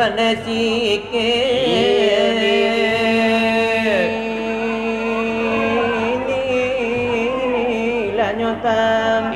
pada sikit inilah nyotam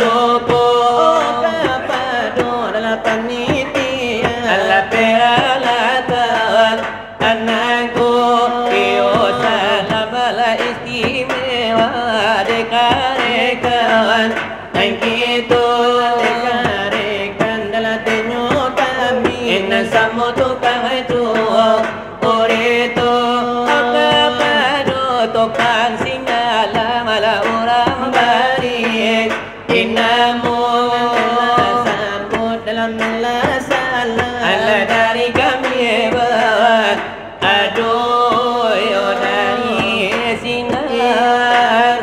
lupa kepada dalam panitia ala peralatan anakku iyo salam ala istimewa dekarekan dan kita dekarekan dalam tenyo kami inna samo tukang itu orito akapado tukang singala mala orang baik inamu sambut dalam salam ala dari kami aduh yo dari sinar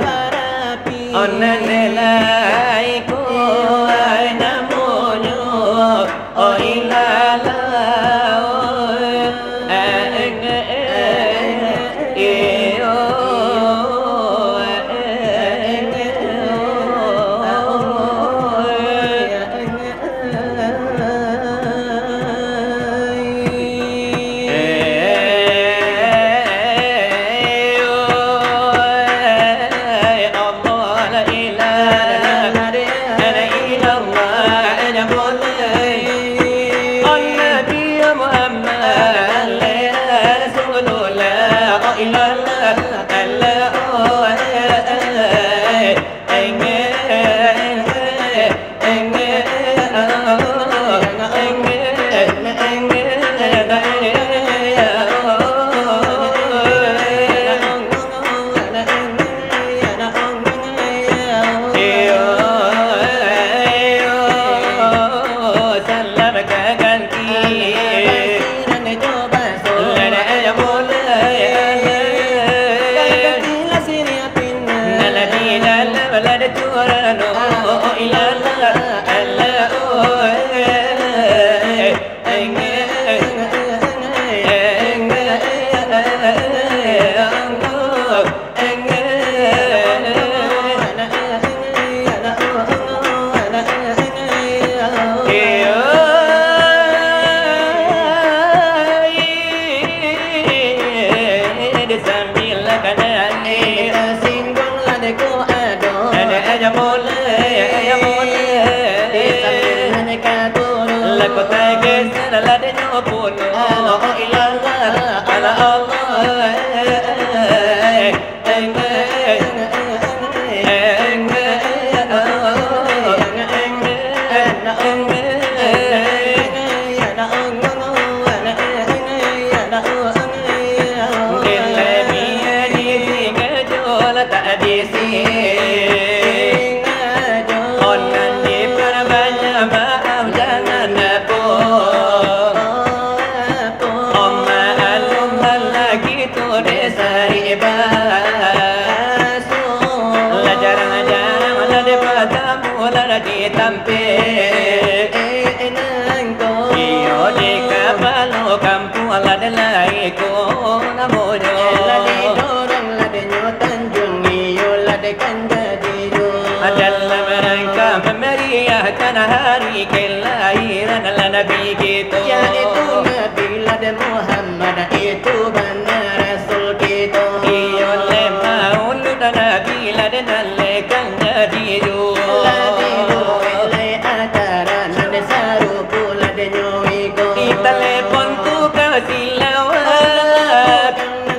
onanelai ko namonyo o ilala hari kelahiran Nabi kita yaitu Nabi Muhammad itu benar Rasul kita iyo le maulud Nabi lekan jadi do le acara nan saru pula de nyoiko di telepon tu kasilawat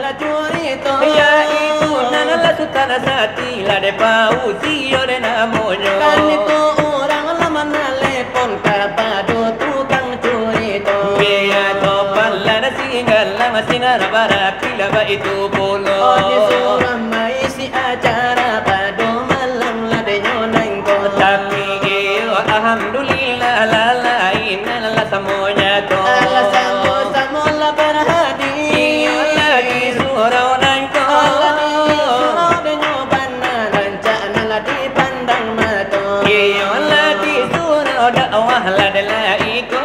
la churito ya itu nana sutana sati la de pausi ore namonyo kan itu orang lama telepon kepada tukang curito biya to palla singal lama sinar bara pila ba itu bolo disuruh maisi acara pada malam la de nyoneng ko tapi iyo alhamdulillah la lain la samonya to ala samo samo la berhadi iyo lagi surau nang ko surau de nyobana rancana la dipandang mato iyo lagi surau dakwah la de la iko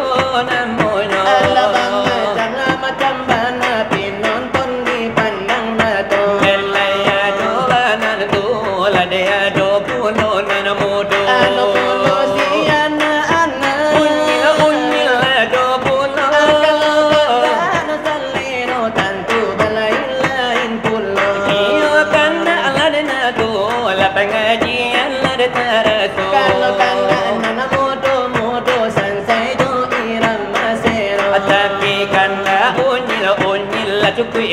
namonyo ala bang macam bana pinonton dipandang mato elaya do banan tu la de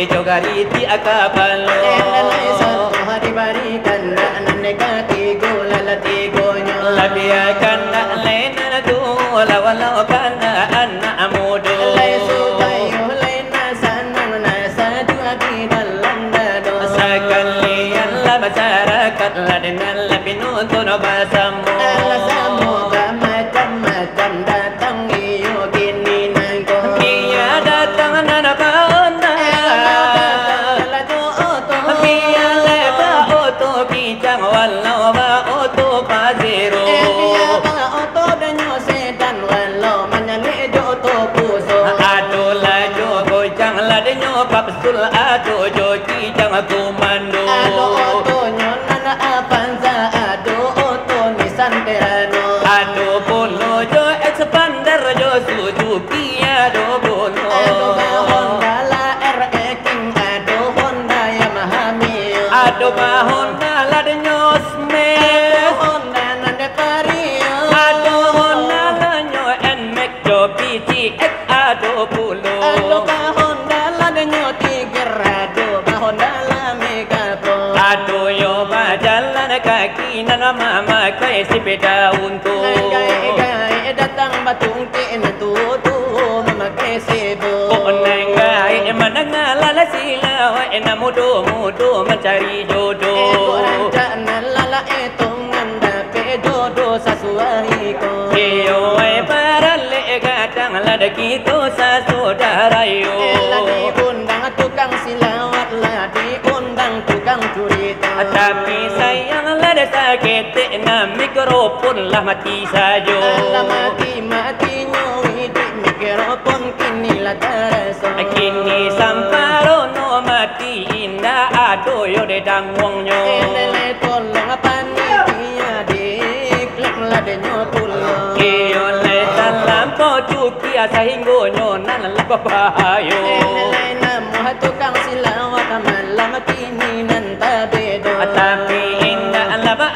jogari ti akapalo Lalai satu hari barikan Naneka tigo lala tigonyo labiakan lena tu walau kana anak mudo Lalai subayo lena sanang nasa dua di dalam dado sekalian la masyarakat la dengan lebih nuntun bahasamu Alasamu macam-macam datang iyo kini nangko dia datang nana paona dia leba oto bijang walau ba oto pazero aduh la jogo jang la denyo kapsul aduh joji jang komando aduh bolo jo expander jo Suzuki aduh bolo aduh Honda la denyo smash aduh Honda la nyo NMAX jo PTX aduh bolo aduh yo jalan kaki nana mama kai sepeda untuk datang batung kena tu memakai sibuk Onengai menengah lala sila wa ena mudo mencari jodoh rancana lala etungan dape jodoh sasuai ko Iyo para le gadang lada kita saudara yo lagi undang tukang silawat lagi undang tukang cerita tapi sayang lada sakit na mikrofon lah mati saja mati nyoi di mikrofon kini lah terasa kini samparo no mati indah aduh yo de dangwongnya ele tolong panitia diklek lah de nyotulong iyo le dalam pocuki sehingga nyonan lepas bahayo ele namu tukang silawat malam kini nan tabedo tapi indah laba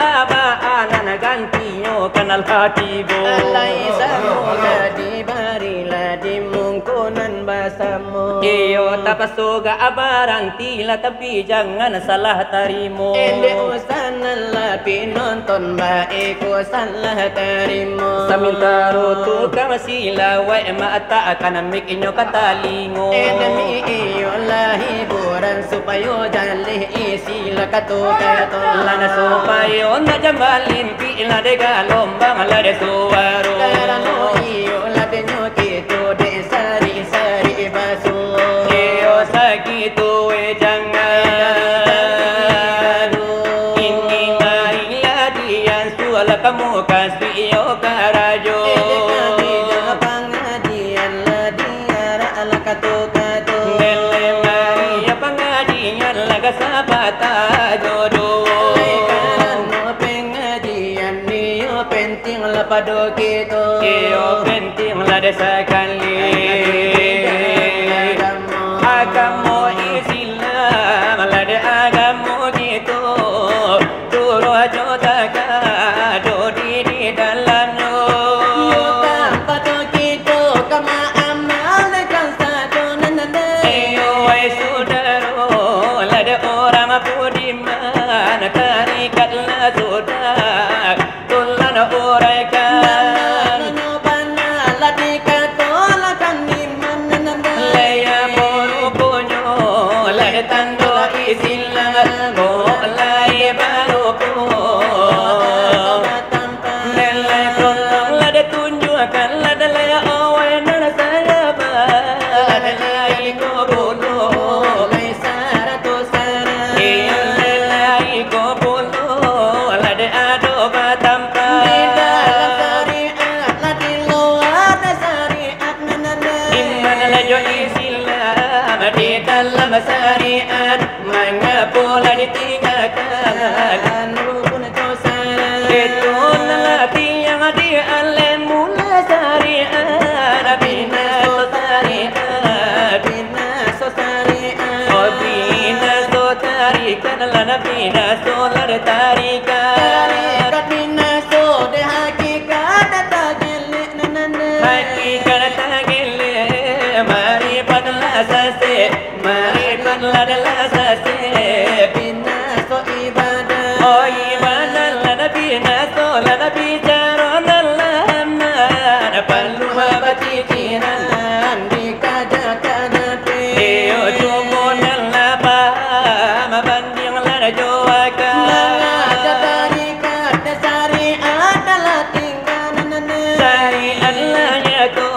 anan gantinya kenal hati bo alai samoga dibarilah dimungkunan bahasamu iyo tak soga abaranti lah tapi jangan salah tarimo ende usanallah pinonton baik salah tarimo samintaro tukang sila wa mata akan mikinyo katalingo ende mi iyo lah hiburan supaya jalih isi lah katu-katu lana supayo na jambalin pila de galombang la de suwaro karano iyo lah de nyokito de sari basu iyo sakitu we jangan ini maila dian suala kamu kasih iyo karajo pangadian lah diara ala katu-katu nele maria pangadian laga sabata jodoh penting lah pada kita iyo penting lah desa kali agamo Islam lah de agamo gitu turu aja takado di dalamnya pada kita kama amal kan satu nana iyo wai saudara lah de orang budiman tarikat lah saudara tulan uraikan leya boru punyo lah de tando Islam go lai baru lele tolong lah de tunjukkan lah de leya awai nana saya ba de lai go bono iya lelai go bono lah de ado batampa iman lah jo Islam di dalam syariat mengapa ditinggalkan itu nanti yang dialen mula syariat bina syariat oh bina syariat lana bina solar tarikat hakikat tagile mari padla sase mari padla adalah sasih bina so ibadah oh ibadah lada bina so lada bicara dalam perlu abadi ciciran dikadakan iyo cukup nalapa mabanding lada joaka ada tarikat dasari adalah tinggalan sari adlahnya tu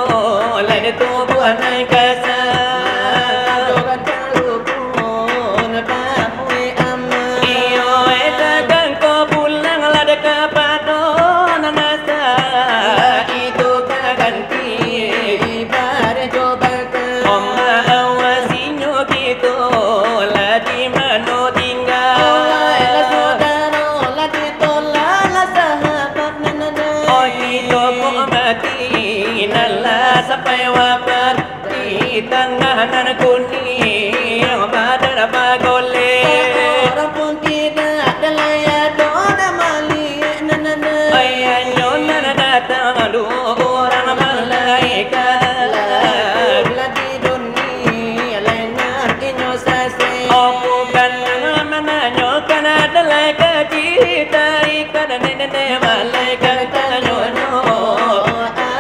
lada tubuh naik kasar jogan terukun papui aman iyo etakan ko pulang lada kapadon nasa itu ganti ibadah cobakan Oma awasinyo gitu lah di mana tinggal la saudara la ditolak la sahabat oh itu kok mati nala sampai wafat di tengah nan kuning yang badan bagole orang pun tidak ada layak dona malik ayanyo nana datang dua orang malaikat di dunia lainnya inyo sase oh bukan mananyo kan adalah kecita ikan nenek malaikat tanyo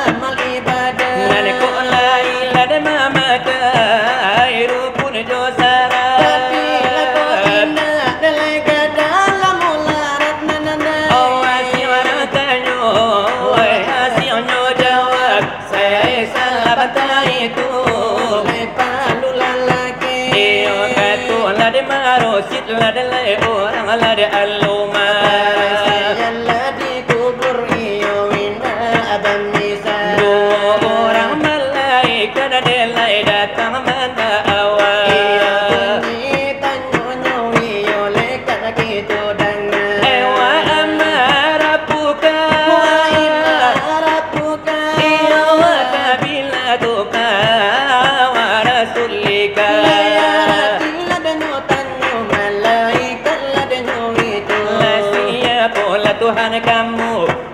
amal ibadah nane ko lai lade mama kai rupun jo sara tapi lagu tidak ada layak dalam mularat oh asiwana tanyo asionyo jawab saya salah bata itu palu lalaki iyo katu lade marosit lade lai orang lade aluma Sayanglah dikubur iyo wina abang nisa dua orang malaikat delai datang mana awal Bunyi tanyonyo iyo lekat gitu dengan ewa amara puka ibarat bukan iyo kabila tuka wa rasulika Layakila danyo tanyo malaikat la danyo itu la siapa la Tuhan kamu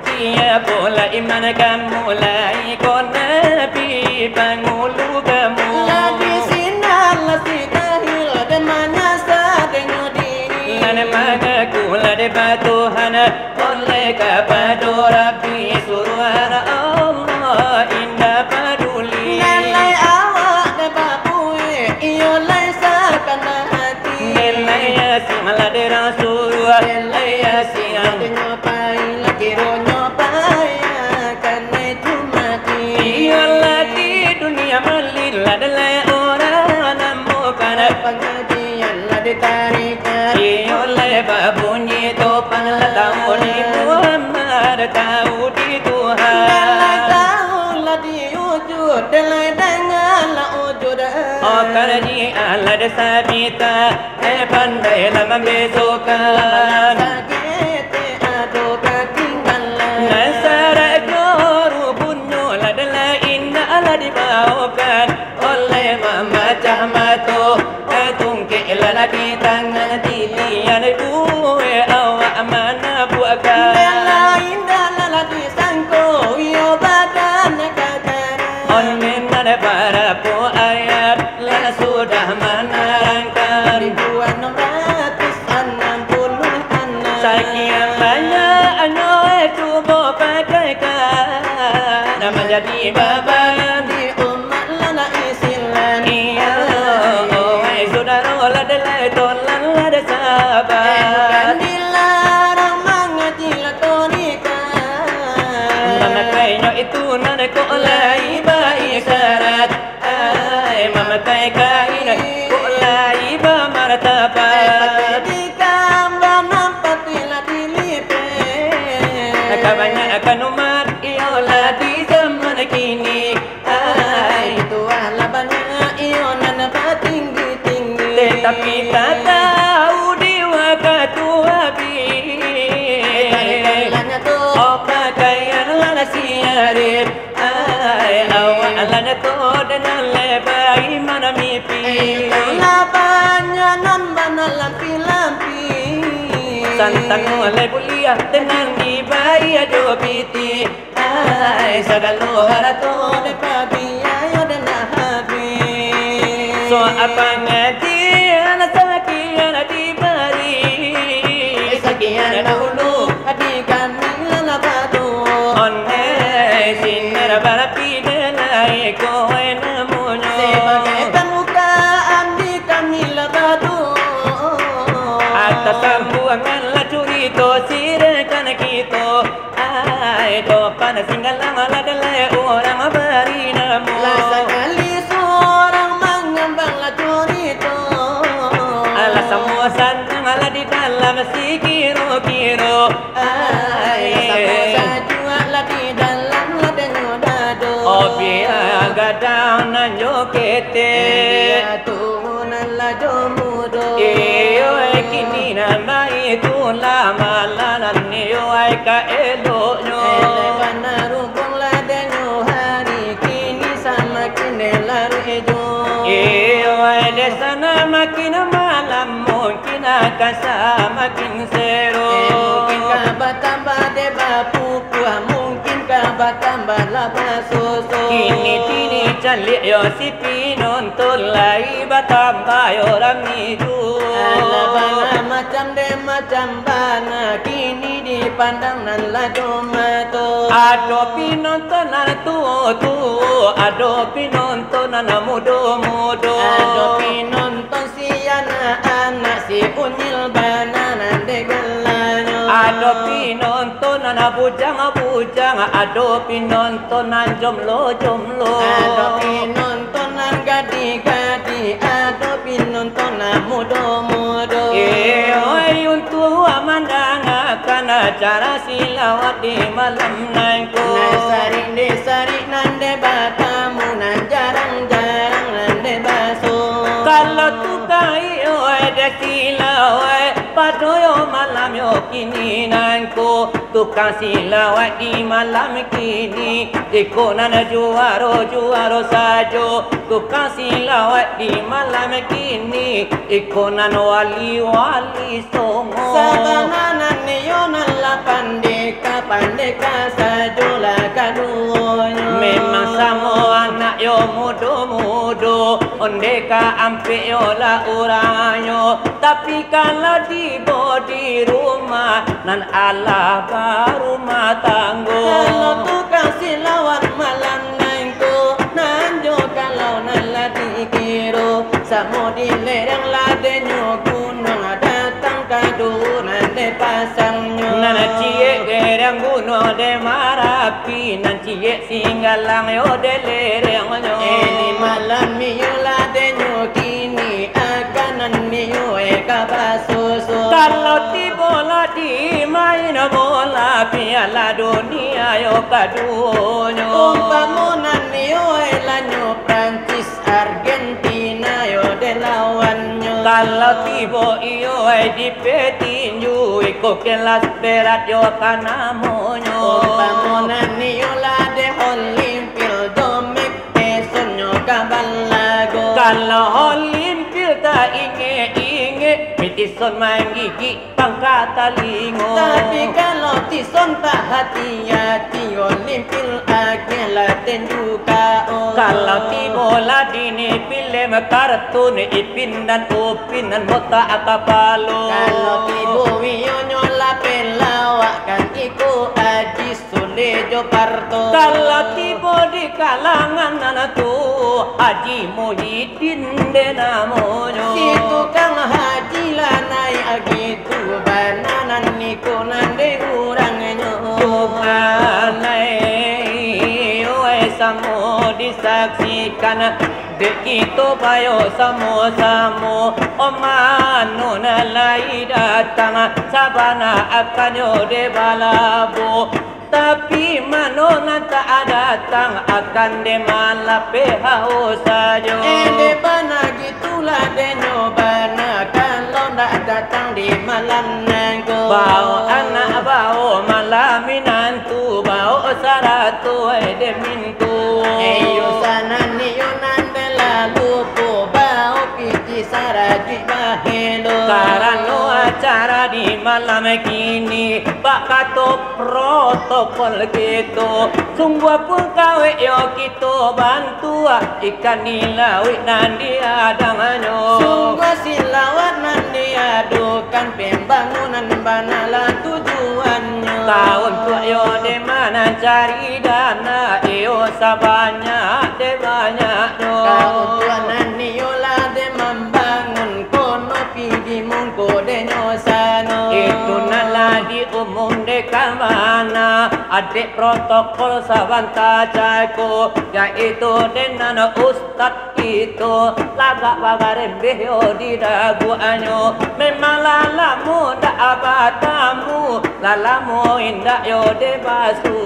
siapa la iman kamu la ikon nabi pangulu kamu Lagi sinar la sitahil dan manyasa danyo diri Lana magaku lade batuhan oleh kepada Rabbi suruhan Allah indah peduli Nilai awak dan babue iyo lai sakana hati Nilai yasin lade Rasulullah Nilai yasin Adanya pai lagi ronyo pai akan itu mati Iyalah di dunia melil adalah orang namukan Pengajian lah ditarikan Iyalah babunyi topan lah tahu di Muhammad tahu di Tuhan Dalai tahu lah diwujud Dalai dengan lah wujud Oh karji Allah desabita pandai lah membesokan Sakit aduh ketinggalan Nasara guru bunyo lah adalah indah lah dibawakan oleh mama cahmatu tungkik lah di tangan tilian gue awak mana buatkan Dalai indah lah disangko Iyo badan kataran on minat para po ayat lah sudah menerangkan 1666 sekian banyak ano itu mau pakaikan menjadi beban di umat lana isilan iya oh saudara lah delai tolan lah sabar dilarang mengaji latorika mama kainyo itu nana ko lai baik syarat ai mama kai kain ko lai ba martabat di gambar nampak tila dilipet kebanyakan umat ialah di zaman kini ai itu ala banyak ionan tinggi-tinggi tetapi tak tahu di waktu habis oh pakaian lala siarif ai awak lana to dengan lebai mana mimpi Labannya non bana lampi-lampi santang mulai kuliah dengan dibayar jopiti ai sagalo harato de papi ayo dan habis so apa ngaji topan singgalang ladalai orang beri namo. Lah sekali seorang mengembang lah curito. Ala semua senang ala di dalam si kiro-kiro. Semua sajua lah di dalam lah denyo dado. Oh biar gadang nan jokete. Dia tuhunan lah jomudo. Iyo kini nama itu lama lanan iyo ka eloknya. Elebana rukung lah denyo hari kini sama kini laru ejo. Iyo desana makin malam mungkin akan semakin seru. Mungkin kabar tambah deba pupuah, mungkin kabar tambah laba susu. Kini calik yo si pinonton lai batambah orang itu. Alabana macam de macam bana, kini dipandang nan la tomato. Ado pinonton nan tu, ado pinonton nan mudo. Ado pinonton si anak si unyil bana nan de gelanyo. Ado pinonton nan bujang, ado pinonton nan jomlo. Ado pinonton nan gadi, ado pinonton nan mudo. Oi untuk amandangakan acara silawat di malam nanko. Sari nan de batamu nan jarang nan de baso. Kalau tukai oi de silawat padoyo malam yo kini nanko. Tukang silawat di malam kini ikonan juaro sajo. Tukang silawat di malam kini ikonan wali songo. Sabananan niyonan la pandeka sajola kaduonyo. Memang samo anak yo mudo ondeka ampe yo la uranyo. Tapi kalau di rumah nan ala rumah tanggo. Kalau tukang silawat malam nangko nanjo kalau nan la dikiro. Samo di lereng la denyo gunung datang kadu nan de pasangnya. Nan cie lereng gunung de marapi, nan cie singgalang yo de lerengnya. Ini malam yo la denyo kini akanan yo eka basusu. Kalau di bola di main bola piala dunia yo kadunyo. Umpamunan yo elanyo Prancis Argentina yo de lawannya. Kalau tibo iyo di petinju iko kelas berat yo kanamonyo. Umpamunan yo la de Olimpil domik esonyo kabalago. Kalau Olimpil tak inge mitison main gigi pangkat talingo. Tapi kalau tison tak hati-hati Olimpil agela tenduka. Kalau tibola dini film kartun ipin dan upin dan mota akapalo. Kalau tibo wiyo nyola pelawak kan iku aji sulejo parto. Kalau tibo di kalangan anak tu Haji Muhyiddin de namonyo. Si tukang haji lanai agitu bananan niku nande urangnya. Tuhanai samo disaksikan dekito bayo samo omano nalai datang sabana akanyo de balabo. Tapi mano tak datang akan de malape hao sajo. De bana gitulah denyo bana kalau nak datang di malam nangko. Bau anak bau malam minantu bau saratu de mintu. Eyo sana niyo nande lalu po bau piti saraji bahelo. Karano acara di malam kini Pak kato protokol gitu. Sungguh pun kawe yo kita bantu ikan nilawit nandi adanganyo. Sungguh silawat nandi adukan pembangunan banala tujuannya. Tahun tua yo de mana cari dana yo sabanyak de banyaknya. Tahun tua nani yo la de membangun kono pigi mungko de nyosano. Itu nala di umum di kamana adik protokol sawanta jago yaitu dengan ustad itu lagak bagarin beho di dagu anyo memang lalamu dak abatamu lalamu indah yo de basu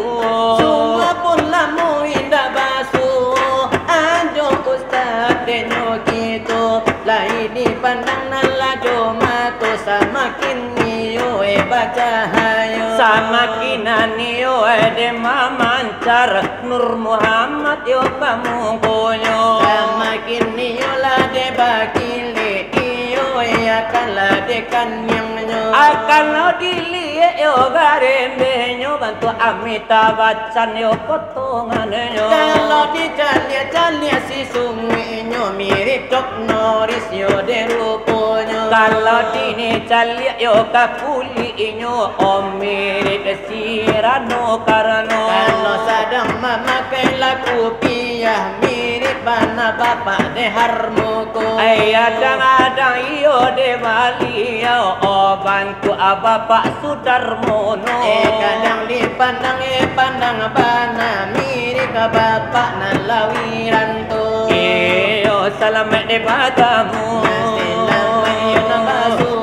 semua pun lamu indah basu anjo ustad denyo gitu lain dipandang nalajo mato samakin niyo baca hayo samakin niyo de mamancar Nur Muhammad yo pamungkonyo samakin niyo la de bakile iyo akan la de kanyangnya akan lo dilihat yo garembenyo bantu Amitabh Bachchan yo potongannya kalau dicalia si sunginyo mirip Chuck Norris yo de ruponya kalau dini calia yo kapuliinyo om mirip Sirano Karno kalau sadang memakai laku piyah mirip bana bapak de Harmoko adang-adang iyo de Bali yo bantu bapak Sudarmono kadang dipandang pandang bana mirip bapak Nalawiranto iyo salamet de padamu selamat iyo nabasu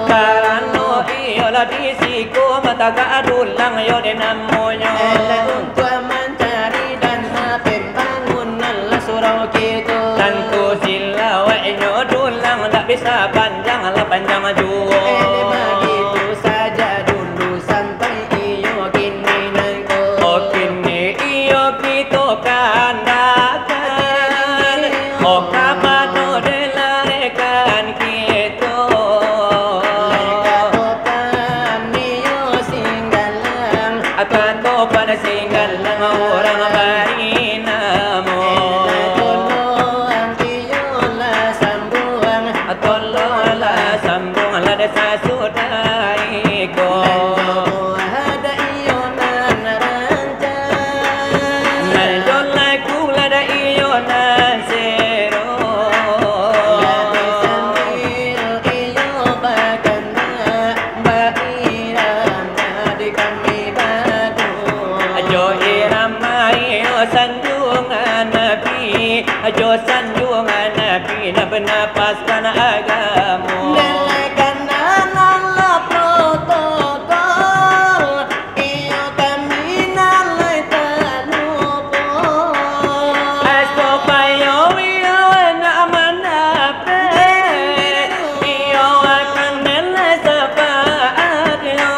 Karano iyo la bisiko mataga adulang yo de namonyo untuk mencari dan pembangunan surau gitu Tantu sila wa'inyo dulang tak bisa panjang lah panjang juo begitu saja dulu sampai iyo kini nangko oh kini iyo kita kandakan oh kamano delarekan kita lekatopan iyo singgalang akan topan singgalang orang barinamo Tolong lah sambung lah desa sudai ko ada iyo nan rancang Naldon lah kula da iyo nan sero sambil iyo bagana bairama di kami badu Ajo irama iyo sanjungan nabi Ajo sanjungan nabi na benapaskan agamu Delekan nala protokol iyo kami nalai tanupo Supaya iyo na manape iyo akan nelasapaat yo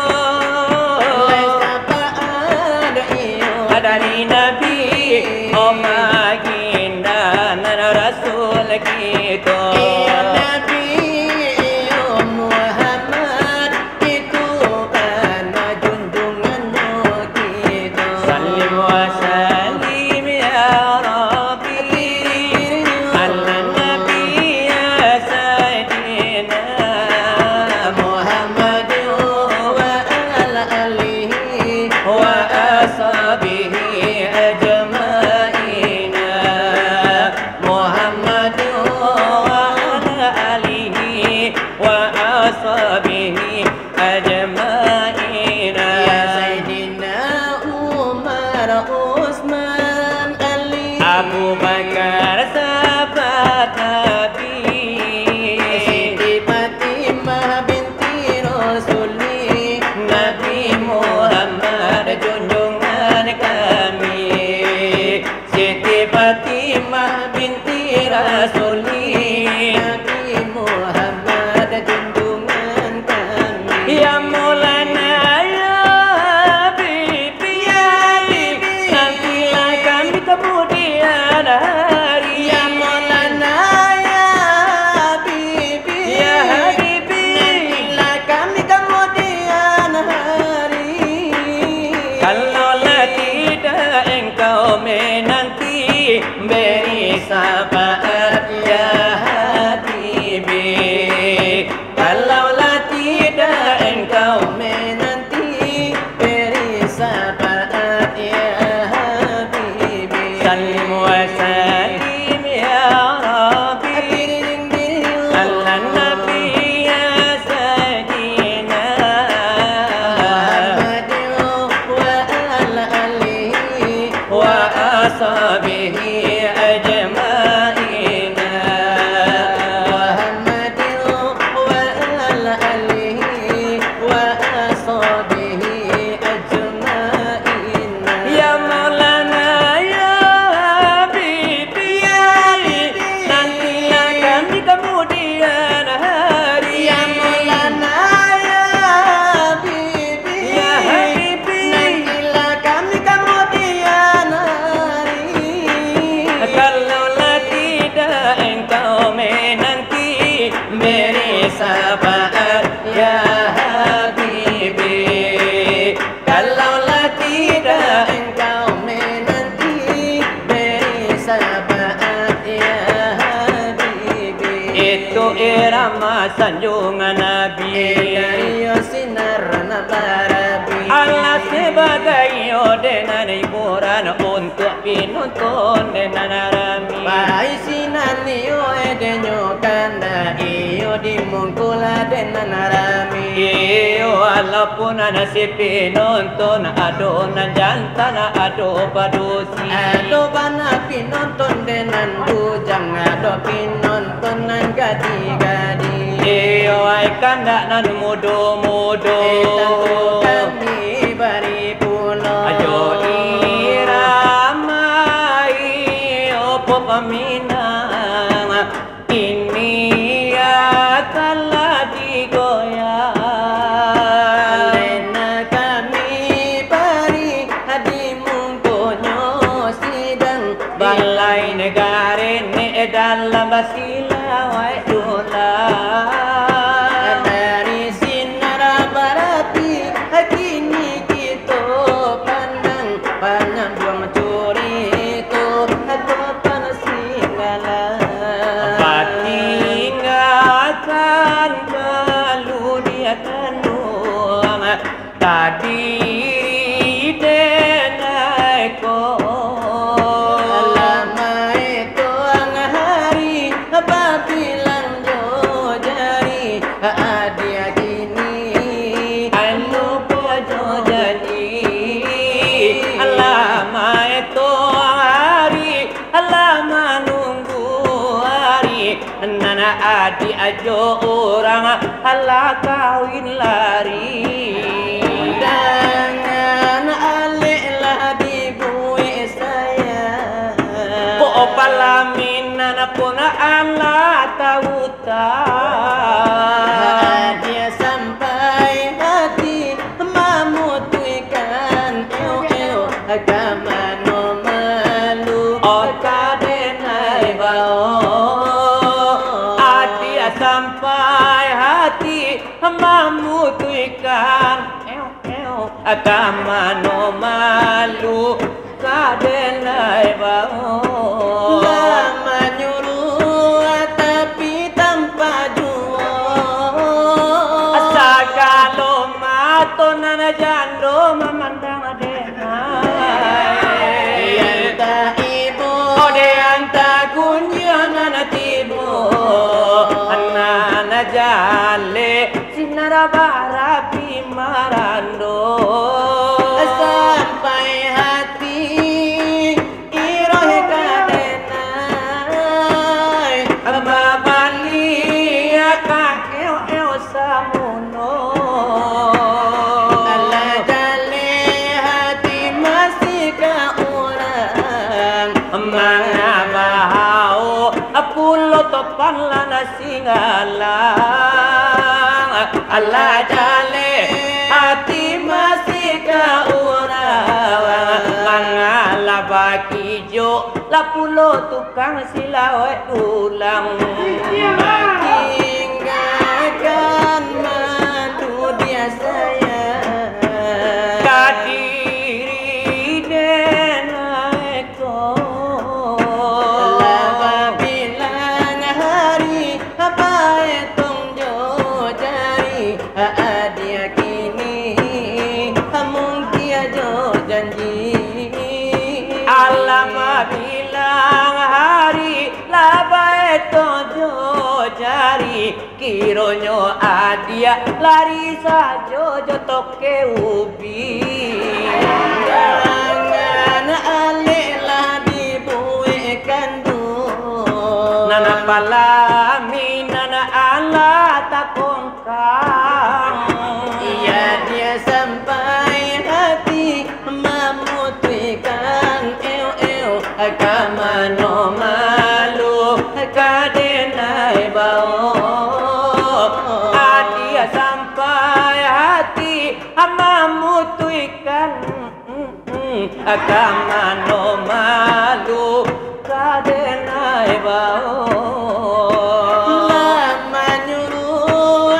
Lesapa ada iyo Dari Nabi oh baginda na Rasul kita Iyo Nabi iyo Muhammad itu karena junjungannya kita Salim wa salim ya Rabbi ala Nabi ya Sayyidina Muhammad wa ala alihi wa ashabihi ajma'ina Muhammad wa ala alihi wa ashabihi ajma'ina Ya Sayyidina Umar Utsman Ali Abu Bakar sahabat Nabi Siti Fatimah binti Rasuli Nabi Muhammad junjungan kami Siti Fatimah binti Rasuli Nabi Muhammad junjungan syafaat ya Habibi. Kalaulah tidak engkau menanti beri syafaat ya Habibi. itu irama sanjungan Nabi dari sinar nabarabi. Allah sebagai odenan hiburan untuk pinuntun denan rami. Pai sinan iyo edenyo kanda iyo dimungkula denan rami. Iyo walaupun nasib pinuntun adonan jantan ado padusi. Ado bana pinonton denan bujang ado pinonton nan gadi-gadi. Iyo ay kanda nan mudo-mudo. Tentu kami bari pulo. Ajo irama iyo po paminang ini akanlah digoyang. Lena kami bari hadi mungkonyo sidang Balai negara ni dalam basilah wai dolar. dari sinar barati kini kita pandang panjang buang curi itu atau panasingala. Patingatan kalau dia tanung tadi denai ko. Lama itu ang hari babilang jo jari adia kini Anu pojo jadi alama itu hari alama nunggu hari nana adi ajo orang ala kawin lari. Jangan alihlah dibuih saya. Ko palamin nana puna ala tahu tak. Dia sampai hati memutihkan eu agama no malu. Oka denai bao adia sampai hati memutihkan agama no malu kadenai bao. Lama nyuruh tapi tanpa jual. Asa kalau mato nana jando memandang denai. Anta ibu Ode anta kunjung nana tibu nana jale sinara barapi marando. sampai hati iroh kadenai. Babali eo samuno. Allah jale hati masih ke orang. Mga bahao apulo topan lana singalang. Allah jale hati masih ke orang. Mga labaki jo lapulo tukang silawai ulang. Tinggalkan madu dia sayang. Kadiri denai ko. Lama bilang hari apa etong jo jari dia kini mung dia jo janji. Alama bilang hari labai tojo jari kironyo adia lari sajo jotok ke ubi. Jangan alihlah dibuihkan dulu. Nana palami nana ala takongkang. Iya dia sampai hati memutihkan agama no malu kadenai bao. Adia sampai hati memutihkan agama no malu kadenai bao. Lama nyuruh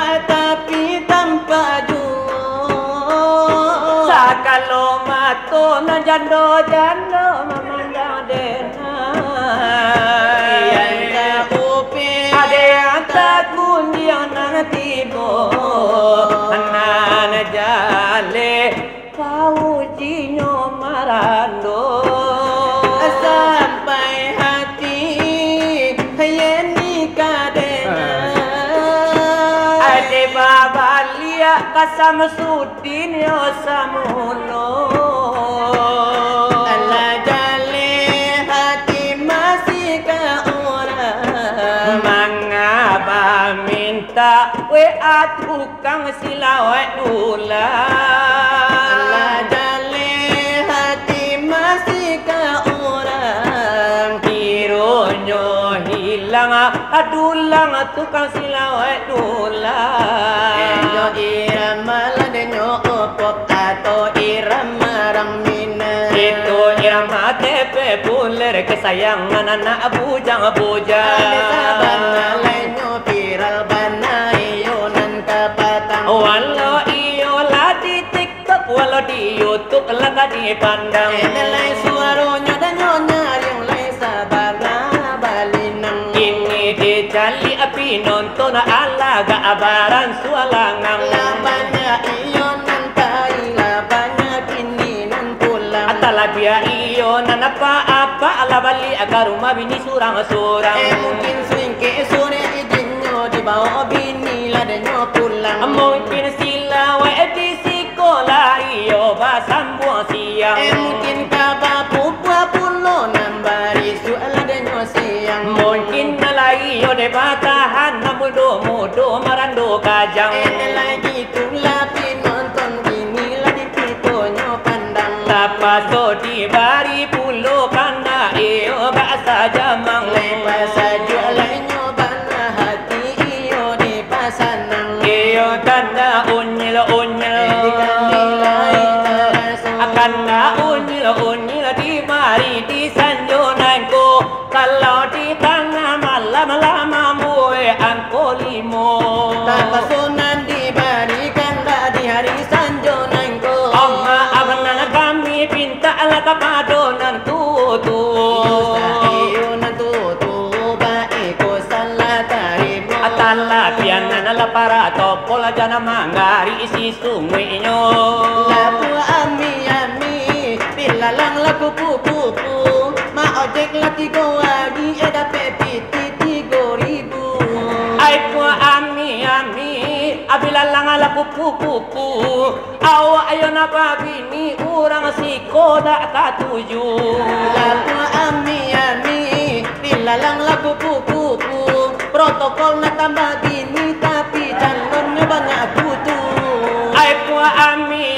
na jando memandang dena. Yang tak upi Ada yang tak kunjung nang tibo. Anak jale paujinya marando. sampai hati hayani kadena. Ade baba liya kasam sudin yo samulo. Allah jale hati masih ke orang. Mangapa minta wa tukang silawai dula. Allah jale hati masih ke orang. Kironyo hilang adulang tukang silawai dula. Enyo irama ladenyo opop atau irama ramina. Itu irama tepe puler kesayangan anak bujang-bujang. Ade sabana lenyo viral bana iyo nan kapatang. Walau iyo lah di TikTok, walau di YouTube lah tak dipandang. Enelai suaronya dan nyonya yang lai sabana balinang. Ini dijali api nonton ala gaabaran sualangang. Labanya iyo nan tai labanya kini nan pulang. Atala biya iyo na apa ala bali agar rumah bini surang-surang. Mungkin swing ke sore idinyo di bawah bini ladenyo pulang. Mungkin sila wa di sekolah iyo basam buang siang. Mungkin kaba pupua pulo nambari suala denyo siang. Mungkin nalai iyo de batahan na mudo marando kajang. Lagi tu lapi nonton bini lagi pitonyo pandang. Tapaso di bari pulo kana iyo bahasa jamang. Lepas saja lainyo bana hati iyo di pasanang. Iyo kana unyil kana unyil di mari di sanjonanku. Kalau di tengah malam lama mue angko limo. Tapasunan diberikan dah di hari sanjonanku. Amma abang kami pinta ala kapadonan tutu. Iyo na tutu baik ko salah tarimo. Atala pianan ala para topol jana mangari isi sungai nyo. Lapu ami bila lang laku pupu. Ma ojek lagi go agi eda pepiti 3.000. Ay po ami abila lang ala pupu. Awa ayo na babini urang siko da katuju. Lapu ami bila lang laku pupu. Protokol na tambah bini tapi calonnya banyak kutu. Ay po ami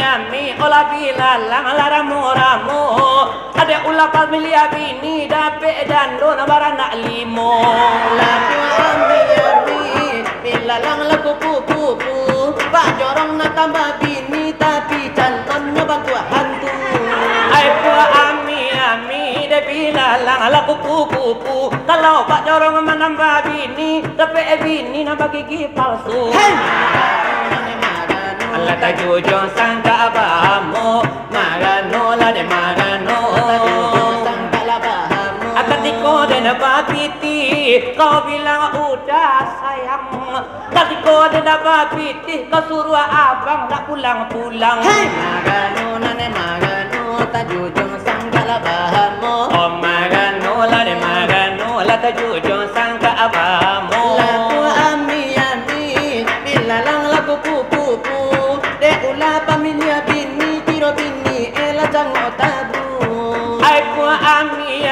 ola bila lang ala ramu. Ada ulah pamilia bini dape dando na barana limo. Lapu ami bila lang laku pupu. Pak jorong na tambah bini tapi calonnya bantu hantu. Ay po ami de bila lang ala kupu. Kalau pak jorong menambah bini tapi bini na bagi palsu. Hey! Allah tajujung sangka abamu magano la de magano. Ketika dia babiti kau bilang udah sayang. Ketika dia babiti kau suruh abang nak pulang. Hey! Magano nane magano tajujung sangkala bahamu. Oh magano la tajujung sangka abamu. Laku ami bila lang laku pupu. De ula pamilia bini tiro bini ela jango tabu. Ay po ami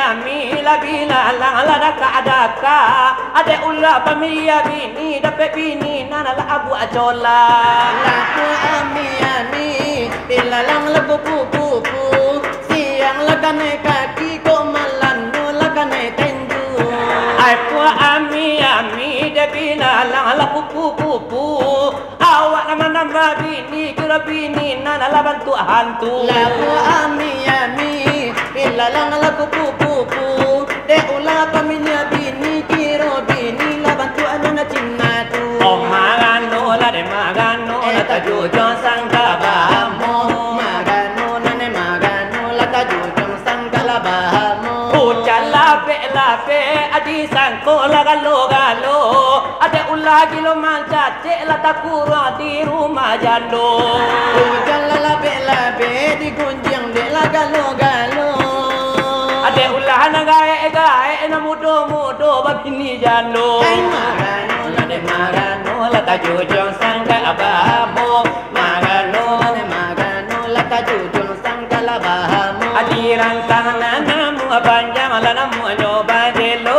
la bila lang la daka. Ade ula pamilya bini dapat bini nana la abu ajola. Laku ami bila lang laku pupu. Siang lagane kaki ko malam no lagane tenju. Ay po ami de bila lang la pupu. Awak naman nambah bini kira bini nana la bantu hantu. Laku ami bila lang laku pupu. De ula pamilia bini kiro bini la bantu anu na cinnatu. Oh magano la de magano la tajujung sangka bahamu. Magano nane magano la tak kurang di rumah jando. Hujan labe-labe di gunjang de la galo-galo. Ade ulah na gae na mudo babini jando. Ay magano la de magano La ta jujung sangka abamo magano. la ta jujung sangka la bahamo. Adiran tangan namu panjang la namu nyoba jelo.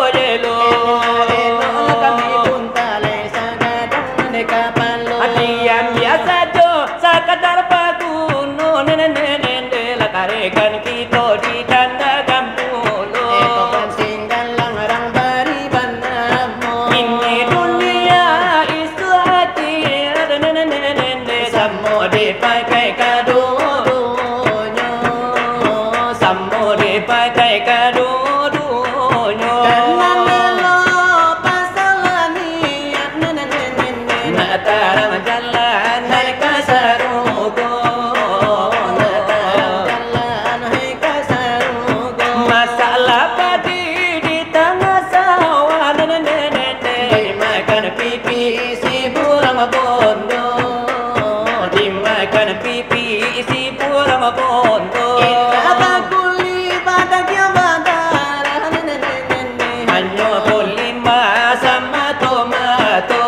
La kami punta le sagadang de kapalo. Adiam biasa jo sakadar paguno nene la karekan kita di tanda kampulo. Eko pansinggan lang rang bari banamo. Ini dunia isu hati nene samo dipakai kadudunyo. Samo dipakai kadudunyo. Kananelo pasalani nene. Natarang jalan naik kasarugo. Jalan hai kasarugo. Masalah padi di tengah sawah nene dimakan pipi si burung bondo. Dimakan pipi si burung bondo. Inata kuli badak yang badar nene. Hanya kulima sama tomato.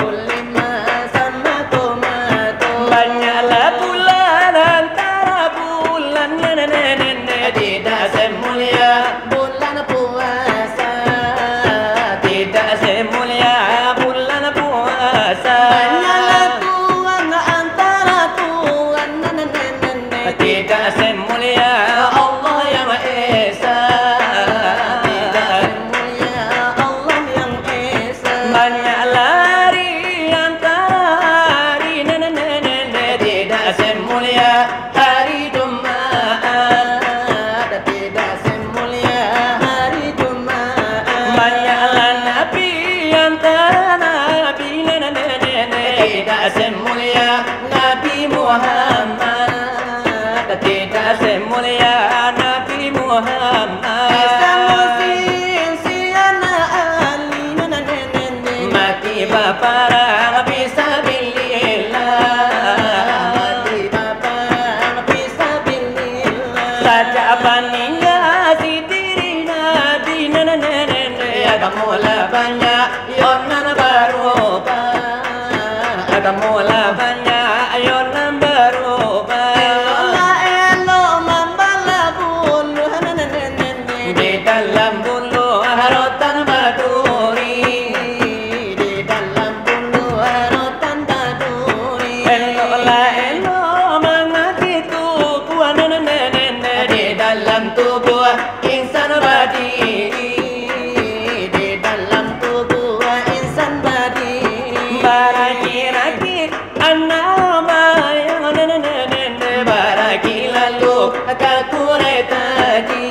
Kulima sama tomato. Banyaklah bulan antara bulan nene tidak semulia. Bulan puasa. Tidak semulia bulan puasa. Banyalah tuan antara tuan nene. Tidak semulia Allah yang Esa. Tidak semulia Allah yang esa. Banyaklah hari antara hari nene tidak semulia hari Jumaat. Tidak semulia hari Jumaat. Banyaklah nabi antara nabi nene tidak semulia Nabi Muhammad. Tidak semulia Nabi Muhammad. Esa musim si anak Ali nene. Mati baparang fisabilillah. Mati bapak fisabilillah. Saja paninga si diri Nabi nene agamola banyak yonan baroba. Agamola banyak yonan baroba. Elo membala bulu nene. Di dalam bulu harotan baduri. Di dalam bulu harotan baduri. Elo mengaji tubuh nene di dalam tubuh insan berdiri. Di dalam tubuh insan berdiri. Baraki anak yang nene baraki lalu kakurai tadi.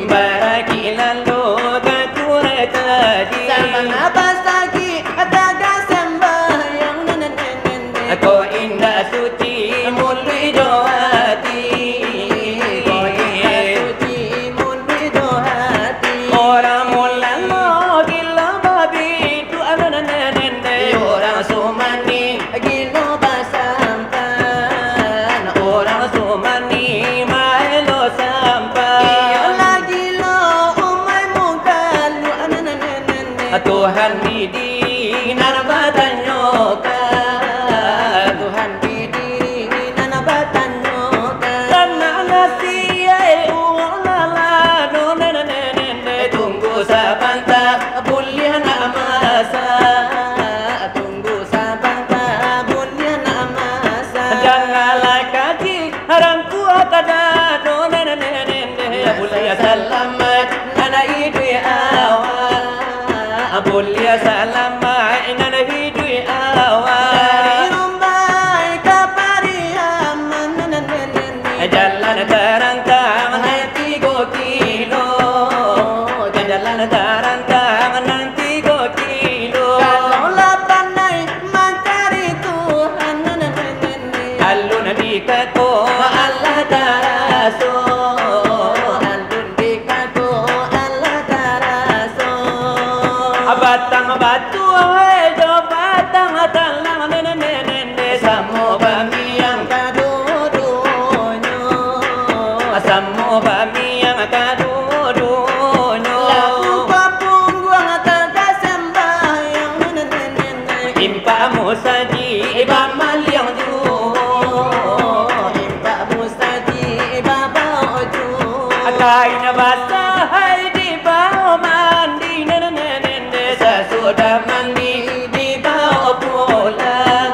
Baraki lalu kakurai tadi. Sama nabas lagi daga sembahyang nene. Kau indah suci mulai dohati. Kau indah suci murni dohati. Orang mula gila babi tu nene orang sumani Gila mustajibah maliang ju minta mustajibah baju kain basah hai di bawah mandi sesudah mandi dibawa pulang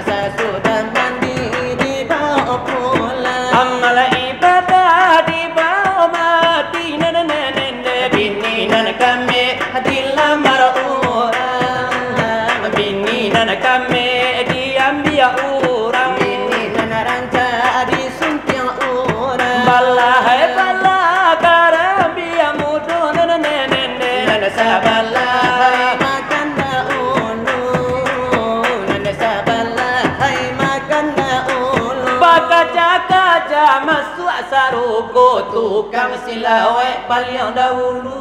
sesudah mandi dibawa pulang amal ibadah dibawa mati bini nan kami dilamar orang bini nan kami diambil orang bini nan ranca disunting orang balai bala karambia mudo nan sabalai makan daunu nan sabalai makan daunu kaca-kaca masuk sarugo tukang silawai paling dahulu